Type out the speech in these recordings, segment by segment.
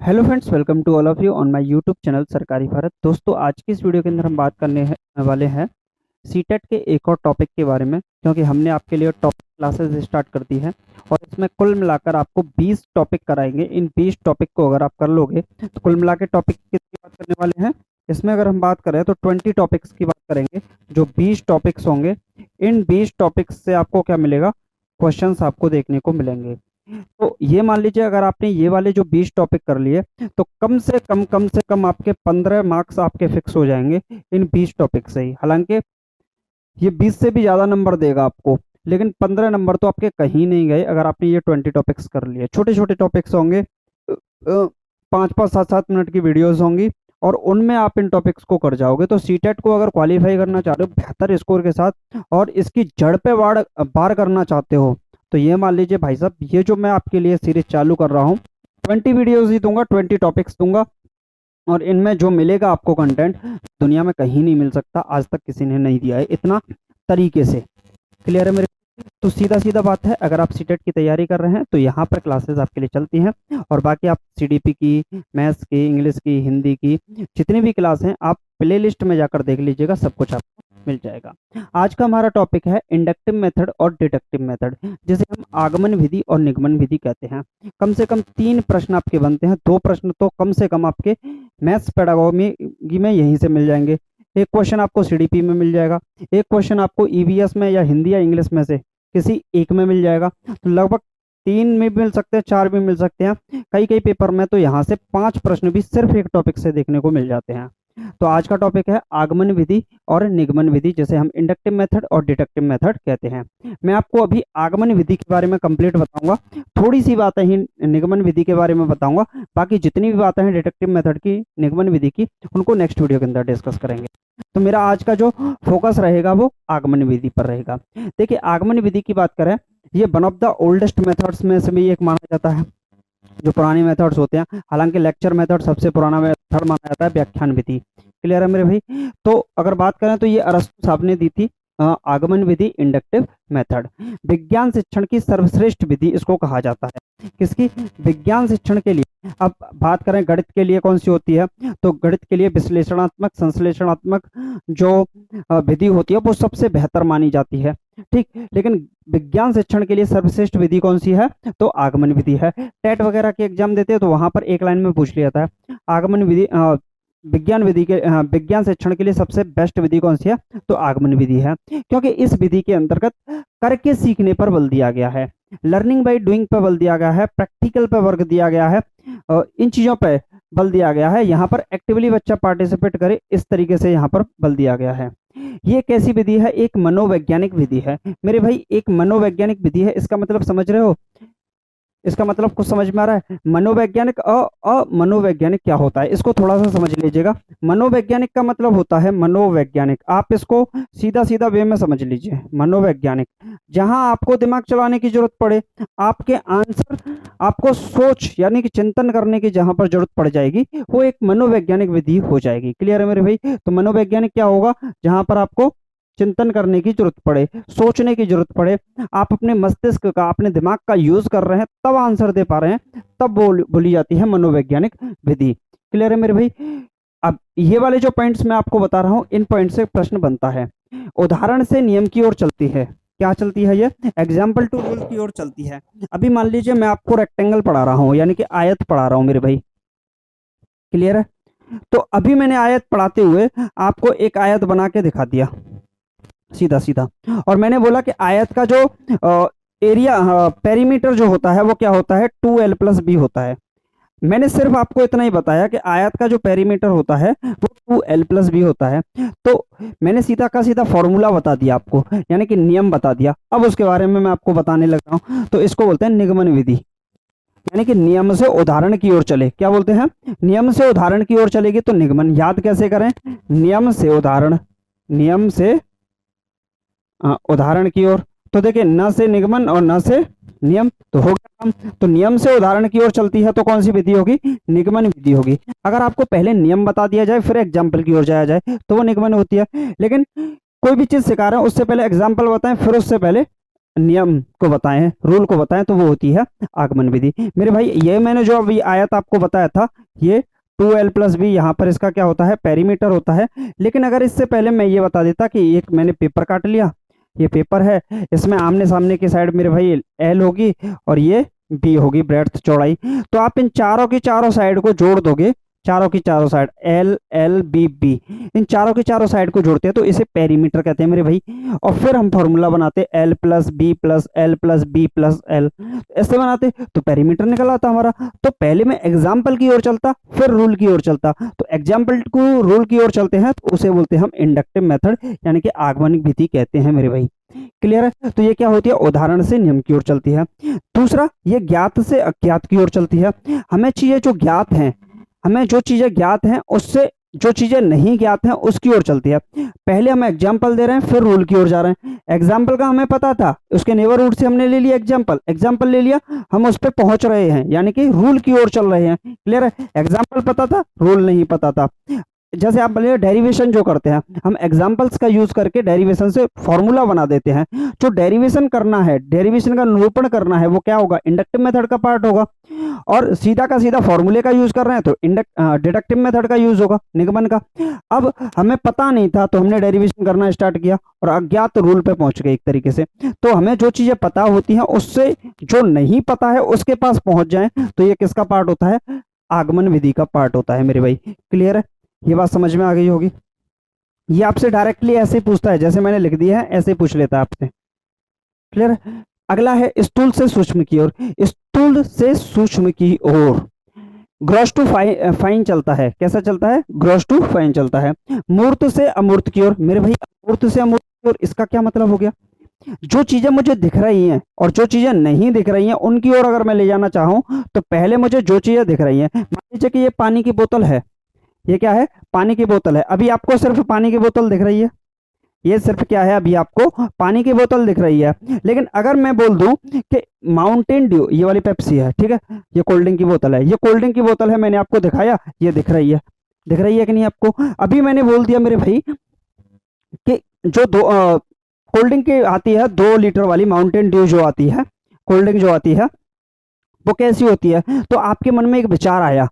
Hello friends, welcome to all of you on my YouTube channel सरकारी भारत। दोस्तों, आज की इस वीडियो के अंदर हम बात करने वाले हैं सीटेट के एक और टॉपिक के बारे में, क्योंकि हमने आपके लिए टॉपिक क्लासेस स्टार्ट कर दी है और इसमें कुल मिलाकर आपको 20 टॉपिक कराएंगे। इन 20 टॉपिक को अगर आप कर लोगे तो कुल मिला के टॉपिक किसकी बात करने वाले हैं, इसमें अगर हम बात करें तो 20 टॉपिक्स की बात करेंगे। जो 20 टॉपिक्स होंगे, इन 20 टॉपिक्स से आपको क्या मिलेगा, क्वेश्चंस आपको देखने को मिलेंगे। तो ये मान लीजिए, अगर आपने ये वाले जो 20 टॉपिक कर लिए तो कम से कम आपके 15 मार्क्स आपके फिक्स हो जाएंगे इन 20 टॉपिक से ही। हालांकि ये 20 से भी ज़्यादा नंबर देगा आपको, लेकिन 15 नंबर तो आपके कहीं नहीं गए अगर आपने ये 20 टॉपिक्स कर लिए। छोटे छोटे टॉपिक्स होंगे, 5-5, 7-7 मिनट की वीडियोस होंगी और उनमें आप इन टॉपिक्स को कर जाओगे तो सीटेट को अगर क्वालिफाई करना चाह रहे हो बेहतर स्कोर के साथ और इसकी जड़ पे वार करना चाहते हो, तो ये मान लीजिए भाई साहब, ये जो मैं आपके लिए सीरीज चालू कर रहा हूँ, 20 वीडियोस ही दूंगा, 20 टॉपिक्स दूंगा और इनमें जो मिलेगा आपको कंटेंट दुनिया में कहीं नहीं मिल सकता। आज तक किसी ने नहीं दिया है इतना तरीके से। क्लियर है मेरे? तो सीधा सीधा बात है, अगर आप सीटेट की तैयारी कर रहे हैं तो यहाँ पर क्लासेस आपके लिए चलती हैं और बाकी आप सीडीपी की, मैथ्स की, इंग्लिश की, हिंदी की जितनी भी क्लास हैं आप प्ले लिस्ट में जाकर देख लीजिएगा, सब कुछ आपको मिल जाएगा। आज का हमारा टॉपिक है इंडक्टिव मेथड और डिडक्टिव मेथड, जिसे हम आगमन विधि और निगमन विधि कहते हैं। कम से कम 3 प्रश्न आपके बनते हैं, 2 प्रश्न तो कम से कम आपके मैथ्स पेडागोगी में यहीं से मिल जाएंगे। एक क्वेश्चन आपको सीडीपी में मिल जाएगा, एक क्वेश्चन आपको ईवीएस में या हिंदी या इंग्लिश में से किसी एक में मिल जाएगा। तो लगभग 3 में भी मिल सकते हैं, 4 भी मिल सकते हैं। कई कई पेपर में तो यहाँ से 5 प्रश्न भी सिर्फ एक टॉपिक से देखने को मिल जाते हैं। तो आज का टॉपिक है आगमन विधि और निगमन विधि, जिसे हम इंडक्टिव मेथड और डिडक्टिव मेथड कहते हैं। मैं आपको अभी आगमन विधि के बारे में कंप्लीट बताऊंगा, थोड़ी सी बातें ही निगमन विधि के बारे में बताऊंगा। बाकी जितनी भी बातें हैं डिडक्टिव मेथड की, निगमन विधि की, उनको नेक्स्ट वीडियो के अंदर डिस्कस करेंगे। तो मेरा आज का जो फोकस रहेगा वो आगमन विधि पर रहेगा। देखिए, आगमन विधि की बात करें, ये one of the oldest methods में से भी एक माना जाता है, जो पुराने मेथड्स होते हैं। हालांकि लेक्चर मेथड सबसे पुराना मेथड माना जाता है, व्याख्यान विधि। क्लियर है मेरे भाई? तो अगर बात करें तो ये अरस्तु साहब ने दी थी, आगमन विधि, इंडक्टिव मेथड। विज्ञान शिक्षण की सर्वश्रेष्ठ विधि इसको कहा जाता है। किसकी? विज्ञान शिक्षण के लिए। अब बात करें गणित के लिए कौन सी होती है, तो गणित के लिए विश्लेषणात्मक, संश्लेषणात्मक जो विधि होती है वो सबसे बेहतर मानी जाती है। ठीक, लेकिन विज्ञान शिक्षण के लिए सर्वश्रेष्ठ विधि कौन सी है, तो आगमन विधि है। टेट वगैरह के एग्जाम देते हैं तो वहां पर एक लाइन में पूछ लिया था, आगमन विधि, विज्ञान विधि के, विज्ञान शिक्षण के लिए सबसे बेस्ट विधि कौन सी है, तो आगमन विधि है। क्योंकि इस विधि के अंतर्गत करके सीखने पर बल दिया गया है, लर्निंग बाय डूइंग पर बल दिया गया है, प्रैक्टिकल पर वर्क दिया गया है, इन चीजों पर बल दिया गया है। यहाँ पर एक्टिवली बच्चा पार्टिसिपेट करे, इस तरीके से यहाँ पर बल दिया गया है। ये कैसी विधि है? एक मनोवैज्ञानिक विधि है मेरे भाई, एक मनोवैज्ञानिक विधि है। इसका मतलब समझ रहे हो? इसका मतलब कुछ समझ में आ रहा है? मनोवैज्ञानिक, मनोवैज्ञानिक क्या होता है इसको थोड़ा सा समझ लीजिएगा। मनोवैज्ञानिक का मतलब होता है मनोवैज्ञानिक, आप इसको सीधा सीधा वे में समझ लीजिए। मनोवैज्ञानिक, जहां आपको दिमाग चलाने की जरूरत पड़े, आपके आंसर, आपको सोच यानी कि चिंतन करने की जहां पर जरूरत पड़ जाएगी, वो एक मनोवैज्ञानिक विधि हो जाएगी। क्लियर है मेरे भाई? तो मनोवैज्ञानिक क्या होगा? जहां पर आपको चिंतन करने की जरूरत पड़े, सोचने की जरूरत पड़े, आप अपने मस्तिष्क का, अपने दिमाग का यूज कर रहे हैं, तब आंसर दे पा रहे हैं, तब बोली जाती है मनोवैज्ञानिक विधि। क्लियर है मेरे भाई? अब ये वाले जो पॉइंट्स मैं आपको बता रहा हूं, इन पॉइंट से प्रश्न बनता है। उदाहरण से नियम की ओर चलती है। क्या चलती है? ये एग्जाम्पल टू रूल की ओर चलती है। अभी मान लीजिए मैं आपको रेक्टेंगल पढ़ा रहा हूं, यानी कि आयत पढ़ा रहा हूं मेरे भाई। क्लियर है? तो अभी मैंने आयत पढ़ाते हुए आपको एक आयत बना के दिखा दिया सीधा सीधा, और मैंने बोला कि आयत का जो एरिया, पेरीमीटर जो होता है वो क्या होता है, 2l+b होता है। मैंने सिर्फ आपको इतना ही बताया कि आयत का जो पेरीमीटर होता है वो 2l+b होता है। तो मैंने सीधा का सीधा फॉर्मूला बता दिया आपको, यानी कि नियम बता दिया। अब उसके बारे में मैं आपको बताने लगा हूं, तो इसको बोलते हैं निगमन विधि, यानी कि नियम से उदाहरण की ओर चले। क्या बोलते हैं? नियम से उदाहरण की ओर चलेगी तो निगमन। याद कैसे करें? नियम से उदाहरण, नियम से उदाहरण की ओर। तो देखिए, न से निगमन और न से नियम, तो हो गया काम। तो नियम से उदाहरण की ओर चलती है तो कौन सी विधि होगी? निगमन विधि होगी। अगर आपको पहले नियम बता दिया जाए फिर एग्जाम्पल की ओर जाया जाए तो वो निगमन होती है। लेकिन कोई भी चीज सिखा रहे हैं उससे पहले एग्जाम्पल बताएं, फिर उससे पहले नियम को बताएं, रूल को बताएं, तो वो होती है आगमन विधि। मेरे भाई ये मैंने जो अभी आयत आपको बताया था, ये 2l+b, यहाँ पर इसका क्या होता है, पेरीमीटर होता है। लेकिन अगर इससे पहले मैं ये बता देता कि एक मैंने पेपर काट लिया, ये पेपर है, इसमें आमने सामने की साइड मेरे भाई l होगी और ये b होगी, ब्रेड्थ चौड़ाई। तो आप इन चारों की चारों साइड को जोड़ दोगे, चारों की चारों side l l b b, इन चारों की चारों साइड को जोड़ते हैं तो इसे पेरीमीटर कहते हैं मेरे भाई। और फिर हम फॉर्मूला बनाते l+b+l+b+l, ऐसे बनाते तो पेरीमीटर निकल आता हमारा। तो पहले मैं एग्जाम्पल की ओर चलता, फिर रूल की ओर चलता। तो एग्जाम्पल को रूल की ओर चलते हैं तो उसे बोलते हैं हम इंडक्टिव मेथड, यानी कि आगमनिक विधि कहते हैं मेरे भाई। क्लियर है? तो ये क्या होती है, उदाहरण से नियम की ओर चलती है। दूसरा, ये ज्ञात से अज्ञात की ओर चलती है। हमें चीजें जो ज्ञात हैं, हमें जो चीजें ज्ञात हैं उससे जो चीजें नहीं ज्ञात हैं उसकी ओर चलती है। पहले हम एग्जाम्पल दे रहे हैं, फिर रूल की ओर जा रहे हैं। एग्जाम्पल का हमें पता था, उसके नेबरहुड से हमने ले लिया एग्जाम्पल, एग्जाम्पल ले लिया, हम उस पर पहुंच रहे हैं, यानी कि रूल की ओर चल रहे हैं। क्लियर है? एग्जाम्पल पता था, रूल नहीं पता था। जैसे आप बोले डेरिवेशन जो करते हैं, हम एग्जाम्पल्स का यूज करके डेरिवेशन से फॉर्मूला बना देते हैं। जो डेरिवेशन करना है, डेरिवेशन का निरूपण करना है, वो क्या होगा, इंडक्टिव मेथड का पार्ट होगा। और सीधा का सीधा फॉर्मूले का यूज कर रहे हैं तो डिडक्टिव मेथड का यूज होगा, निगमन का। अब हमें पता नहीं था तो हमने डेरिवेशन करना स्टार्ट किया और अज्ञात रूल पे पहुंच गए एक तरीके से। तो हमें जो चीजें पता होती हैं उससे जो नहीं पता है उसके पास पहुंच जाए, तो ये किसका पार्ट होता है, आगमन विधि का पार्ट होता है मेरे भाई। क्लियर है? ये बात समझ में आ गई होगी। ये आपसे डायरेक्टली ऐसे ही पूछता है, जैसे मैंने लिख दिया है ऐसे ही पूछ लेता है आपसे। क्लियर? अगला है स्थूल से सूक्ष्म की ओर। स्थूल से सूक्ष्म की ओर ग्रॉस टू फाइन चलता है। कैसा चलता है? ग्रॉस टू फाइन चलता है। मूर्त से अमूर्त की ओर। मेरे भाई मूर्त से अमूर्त की ओर, इसका क्या मतलब हो गया, जो चीजें मुझे दिख रही हैं और जो चीजें नहीं दिख रही हैं उनकी ओर अगर मैं ले जाना चाहूं तो पहले मुझे जो चीजें दिख रही हैं, मान लीजिए कि ये पानी की बोतल है, ये क्या है, पानी की बोतल है। अभी आपको सिर्फ पानी की बोतल दिख रही है, ये सिर्फ क्या है, अभी आपको पानी की बोतल दिख रही है। लेकिन अगर मैं बोल दूं कि माउंटेन ड्यू, ये वाली पेप्सी है, ठीक है, ये कोल्ड ड्रिंक की बोतल है, ये कोल्ड ड्रिंक की बोतल है, मैंने आपको दिखाया, ये दिख रही है, दिख रही है कि नहीं आपको? अभी मैंने बोल दिया मेरे भाई कि जो दो कोल्ड ड्रिंक की आती है 2 लीटर वाली माउंटेन ड्यू जो आती है, कोल्ड ड्रिंक जो आती है, वो कैसी होती है? तो आपके मन में एक विचार आया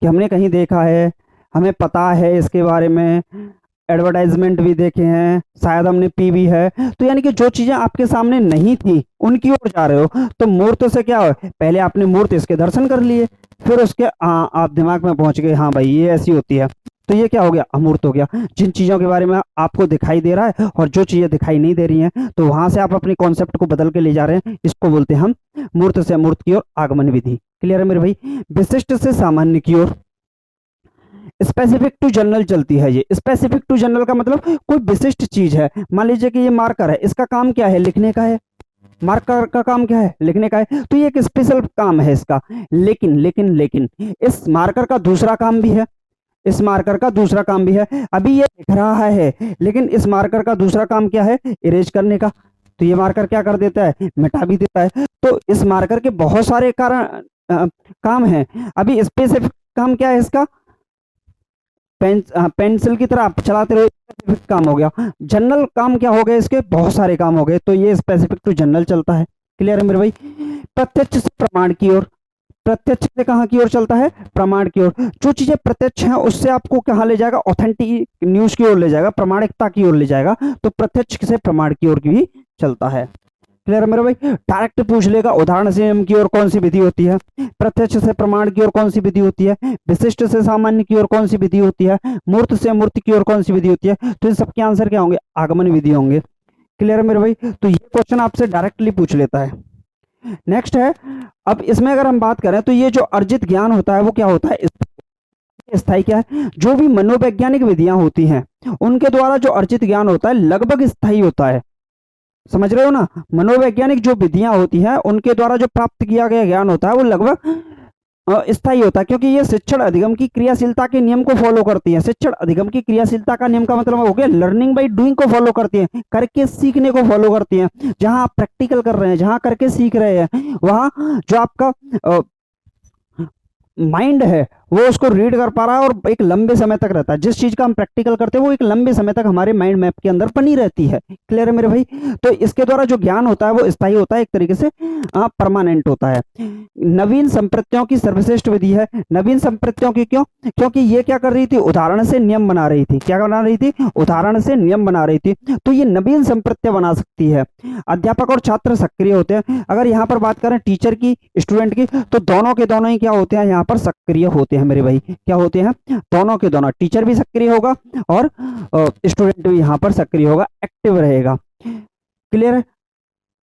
कि हमने कहीं देखा है, हमें पता है इसके बारे में, एडवर्टाइजमेंट भी देखे हैं, शायद हमने पी भी है। तो यानी कि जो चीजें आपके सामने नहीं थी उनकी ओर जा रहे हो। तो मूर्त से क्या हो, पहले आपने मूर्त इसके दर्शन कर लिए, फिर उसके आप दिमाग में पहुंच गए, हाँ भाई ये ऐसी होती है। तो ये क्या हो गया, अमूर्त हो गया। जिन चीजों के बारे में आपको दिखाई दे रहा है और जो चीजें दिखाई नहीं दे रही हैं, तो वहां से आप अपने कॉन्सेप्ट को बदल के ले जा रहे हैं, इसको बोलते हैं हम मूर्त से अमूर्त की ओर आगमन विधि। क्लियर है मेरे भाई? विशिष्ट से सामान्य की ओर स्पेसिफिक टू जनरल चलती है। ये स्पेसिफिक टू जनरल का मतलब कोई विशिष्ट चीज है। मान लीजिए कि ये मार्कर है, इसका काम क्या है, लिखने का है। मार्कर का काम क्या है, लिखने का है, तो ये एक स्पेशल काम है इसका। लेकिन लेकिन लेकिन इस मार्कर का दूसरा काम भी है, इस मार्कर का दूसरा काम भी है। अभी ये लिख रहा है, लेकिन इस मार्कर का दूसरा काम क्या है, इरेज करने का। तो ये मार्कर क्या कर देता है, मिटा भी देता है। तो इस मार्कर के बहुत सारे काम है। अभी स्पेसिफिक काम क्या है इसका, पेंसिल की तरह आप चलाते रहो, स्पेसिफिक काम हो गया। जनरल काम क्या हो गए, इसके बहुत सारे काम हो गए, तो ये स्पेसिफिक टू जनरल चलता है। क्लियर है मेरे भाई? प्रत्यक्ष से प्रमाण की ओर। प्रत्यक्ष से कहाँ की ओर चलता है, प्रमाण की ओर। जो चीजें प्रत्यक्ष हैं उससे आपको कहाँ ले जाएगा, ऑथेंटिक न्यूज की ओर ले जाएगा, प्रमाणिकता की ओर ले जाएगा। तो प्रत्यक्ष से प्रमाण की ओर भी चलता है। क्लियर है मेरे भाई? डायरेक्ट पूछ लेगा, उदाहरण से नियम की ओर कौन सी विधि होती है, प्रत्यक्ष से प्रमाण की ओर कौन सी विधि होती है, विशिष्ट से सामान्य की ओर कौन सी विधि होती है, मूर्त से अमूर्त की ओर कौन सी विधि होती है। तो इन सबके आंसर क्या होंगे, आगमन विधि होंगे। क्लियर है मेरे भाई? तो ये क्वेश्चन आपसे डायरेक्टली पूछ लेता है। नेक्स्ट है, अब इसमें अगर हम बात करें तो ये जो अर्जित ज्ञान होता है वो क्या होता है, स्थायी। क्या है, जो भी मनोवैज्ञानिक विधियां होती हैं उनके द्वारा जो अर्जित ज्ञान होता है लगभग स्थायी होता है। समझ रहे हो ना? मनोवैज्ञानिक जो विधियां होती हैं उनके द्वारा जो प्राप्त किया गया ज्ञान होता है वो लगभग स्थायी होता है, क्योंकि ये शिक्षण अधिगम की क्रियाशीलता के नियम को फॉलो करती है। शिक्षण अधिगम की क्रियाशीलता का नियम का मतलब हो गया लर्निंग बाय डूइंग को फॉलो करती है, करके सीखने को फॉलो करती है। जहां आप प्रैक्टिकल कर रहे हैं, जहां करके सीख रहे हैं, वहां जो आपका माइंड है वो उसको रीड कर पा रहा है और एक लंबे समय तक रहता है। जिस चीज का हम प्रैक्टिकल करते हैं वो एक लंबे समय तक हमारे माइंड मैप के अंदर बनी रहती है। क्लियर है मेरे भाई? तो इसके द्वारा जो ज्ञान होता है वो स्थायी होता है, एक तरीके से परमानेंट होता है। नवीन संप्रत्तियों की सर्वश्रेष्ठ विधि है। नवीन संप्रत्तियों की क्यों? क्योंकि ये क्या कर रही थी, उदाहरण से नियम बना रही थी। क्या बना रही थी? उदाहरण से नियम बना रही थी। तो ये नवीन संप्रत्तियां बना सकती है। अध्यापक और छात्र सक्रिय होते हैं। अगर यहाँ पर बात करें टीचर की, स्टूडेंट की, तो दोनों के दोनों ही क्या होते हैं, यहाँ पर सक्रिय होते हैं मेरे भाई। क्या होते हैं? दोनों के दोनों, टीचर भी सक्रिय होगा और स्टूडेंट भी यहाँ पर सक्रिय होगा, एक्टिव रहेगा। क्लियर है?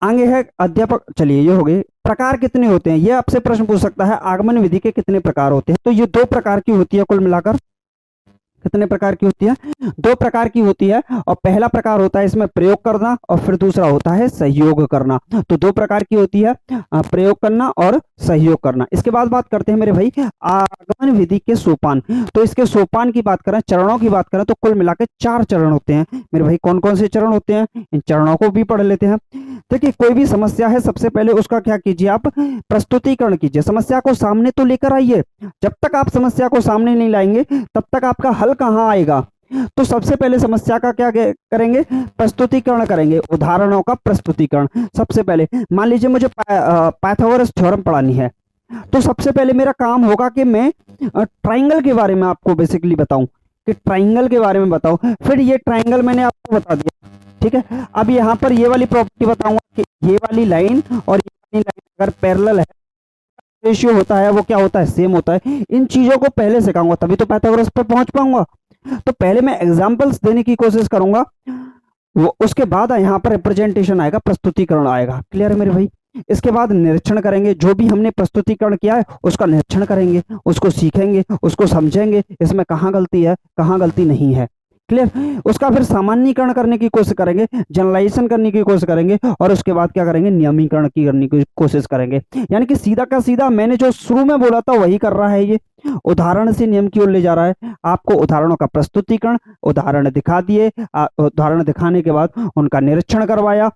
आगे है अध्यापक। चलिए ये हो गई। प्रकार कितने होते हैं, ये आपसे प्रश्न पूछ सकता है, आगमन विधि के कितने प्रकार होते हैं? तो ये 2 प्रकार की होती है कुल मिलाकर। कितने प्रकार की होती है? 2 प्रकार की होती है। और पहला प्रकार होता है इसमें प्रयोग करना, और फिर दूसरा होता है सहयोग करना। तो 2 प्रकार की होती है, प्रयोग करना और सहयोग करना। इसके बाद बात करते हैं मेरे भाई आगमन विधि के सोपान। तो इसके सोपान की बात करें, चरणों की बात करें, तो कुल मिलाकर 4 चरण होते हैं मेरे भाई। कौन कौन से चरण होते हैं, इन चरणों को भी पढ़ लेते हैं। देखिए कोई भी समस्या है, सबसे पहले उसका क्या कीजिए, आप प्रस्तुतिकरण कीजिए। समस्या को सामने तो लेकर आइए। जब तक आप समस्या को सामने नहीं लाएंगे तब तक आपका हल कहाँ आएगा? तो सबसे पहले समस्या का क्या करेंगे, प्रस्तुतिकरण करेंगे, उदाहरणों का प्रस्तुतिकरण। सबसे पहले मान लीजिए मुझे पाइथागोरस थ्योरम पढ़ानी है, तो सबसे पहले मेरा काम होगा कि मैं ट्राइंगल के बारे में आपको बेसिकली बताऊं, कि ट्राइंगल के बारे में बताऊं। फिर ये ट्राइंगल मैंने आपको बता दिया, ठीक है। अब यहाँ पर ये वाली प्रॉपर्टी बताऊंगा कि ये वाली लाइन और ये वाली लाइन अगर पैरेलल है, रेशियो होता है वो क्या होता है, सेम होता है। इन चीजों को पहले सिखाऊंगा तभी तो पाइथागोरस पर पहुंच पाऊंगा। तो पहले मैं एग्जांपल्स देने की कोशिश करूंगा, वो उसके बाद यहाँ पर रिप्रेजेंटेशन आएगा, प्रस्तुतिकरण आएगा। क्लियर है मेरे भाई? इसके बाद निरीक्षण करेंगे, जो भी हमने प्रस्तुतिकरण किया है उसका निरीक्षण करेंगे, उसको सीखेंगे, उसको समझेंगे, इसमें कहाँ गलती है, कहाँ गलती नहीं है। क्लियर? उसका फिर सामान्यीकरण करने की कोशिश करेंगे, जनरलाइजेशन करने की कोशिश करेंगे, और उसके बाद क्या करेंगे, नियमीकरण की करने की कोशिश करेंगे। यानी कि सीधा का सीधा मैंने जो शुरू में बोला था वही कर रहा है ये, उदाहरण से नियम की ओर ले जा रहा है। आपको उदाहरणों का प्रस्तुतिकरण, उदाहरण दिखा दिए, उदाहरण दिखाने के बाद उनका निरीक्षण करवाया,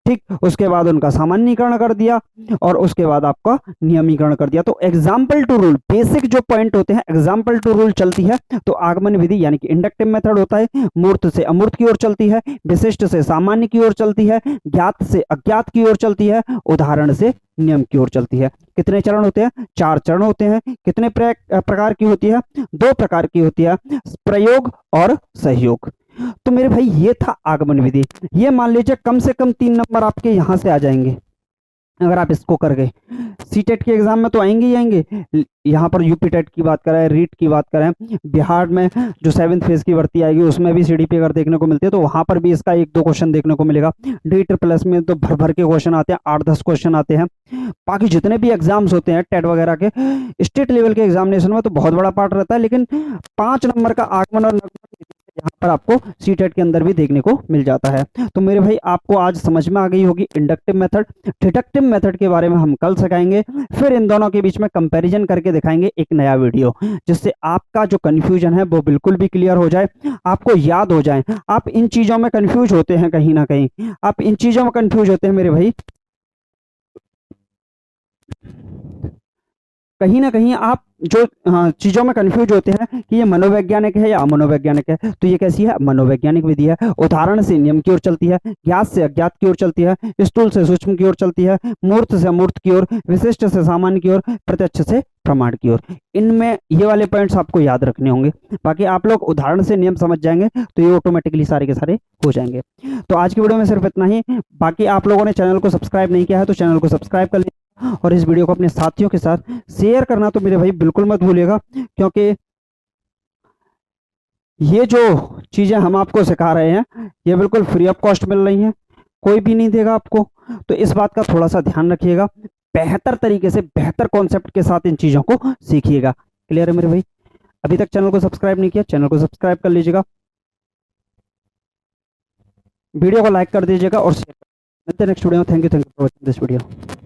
ठीक, उसके बाद उनका सामान्यीकरण कर दिया, और उसके बाद आपका नियमीकरण कर दिया। तो एग्जाम्पल टू रूल, बेसिक जो पॉइंट होते हैं, एग्जाम्पल टू रूल चलती है। तो आगमन विधि यानी कि इंडक्टिव मेथड होता है, मूर्त से अमूर्त की ओर चलती है, विशिष्ट से सामान्य की ओर चलती है, ज्ञात से अज्ञात की ओर चलती है, उदाहरण से नियम की ओर चलती है। कितने चरण होते हैं? 4 चरण होते हैं। कितने प्रकार की होती है? 2 प्रकार की होती है, प्रयोग और सहयोग। तो मेरे भाई ये था आगमन विधि। ये मान लीजिए कम से कम 3 नंबर आपके यहां से आ जाएंगे अगर आप इसको कर गए। सीटेट के एग्जाम में तो आएंगे ही आएंगे। यहाँ पर यूपी टेट की बात करें, रीट की बात करें, बिहार में जो 7th फेज की भर्ती आएगी उसमें भी सीडीपी अगर देखने को मिलती है तो वहां पर भी इसका 1-2 क्वेश्चन देखने को मिलेगा। डी ट्रिपल में तो भर भर के क्वेश्चन आते हैं, 8-10 क्वेश्चन आते हैं। बाकी जितने भी एग्जाम्स होते हैं टेट वगैरह के, स्टेट लेवल के एग्जामिनेशन में तो बहुत बड़ा पार्ट रहता है, लेकिन 5 नंबर का आगमन और यहाँ पर आपको सीटेट के अंदर भी देखने को मिल जाता है। तो मेरे भाई आपको आज समझ में आ गई होगी इंडक्टिव मेथड। डिडक्टिव मेथड के बारे में हम कल सिखाएंगे, फिर इन दोनों के बीच में कंपैरिजन करके दिखाएंगे एक नया वीडियो, जिससे आपका जो कंफ्यूजन है वो बिल्कुल भी क्लियर हो जाए, आपको याद हो जाए। आप इन चीजों में कंफ्यूज होते हैं कहीं ना कहीं, आप इन चीजों में कंफ्यूज होते हैं मेरे भाई, कहीं ना कहीं आप जो चीजों में कंफ्यूज होते हैं कि ये मनोवैज्ञानिक है या अमनोवैज्ञानिक है। तो ये कैसी है? मनोवैज्ञानिक विधि है। उदाहरण से नियम की ओर चलती है, ज्ञात से अज्ञात की ओर चलती है, स्थूल से सूक्ष्म की ओर चलती है, मूर्त से अमूर्त की ओर, विशिष्ट से सामान्य की ओर, प्रत्यक्ष से प्रमाण की ओर। इनमें ये वाले पॉइंट्स आपको याद रखने होंगे। बाकी आप लोग उदाहरण से नियम समझ जाएंगे तो ये ऑटोमेटिकली सारे के सारे हो जाएंगे। तो आज की वीडियो में सिर्फ इतना ही। बाकी आप लोगों ने चैनल को सब्सक्राइब नहीं किया है तो चैनल को सब्सक्राइब कर लीजिए, और इस वीडियो को अपने साथियों के साथ शेयर करना तो मेरे भाई बिल्कुल मत भूलिएगा, क्योंकि ये जो चीजें हम आपको सिखा रहे हैं ये बिल्कुल फ्री ऑफ कॉस्ट मिल रही हैं, कोई भी नहीं देगा आपको। तो इस बात का थोड़ा सा ध्यान रखिएगा, बेहतर तरीके से बेहतर कॉन्सेप्ट के साथ इन चीजों को सीखिएगा। क्लियर है मेरे भाई? अभी तक चैनल को सब्सक्राइब नहीं किया, चैनल को सब्सक्राइब कर लीजिएगा, वीडियो को लाइक कर दीजिएगा और शेयर। मिलते हैं नेक्स्ट वीडियो में। Thank you for watching this video.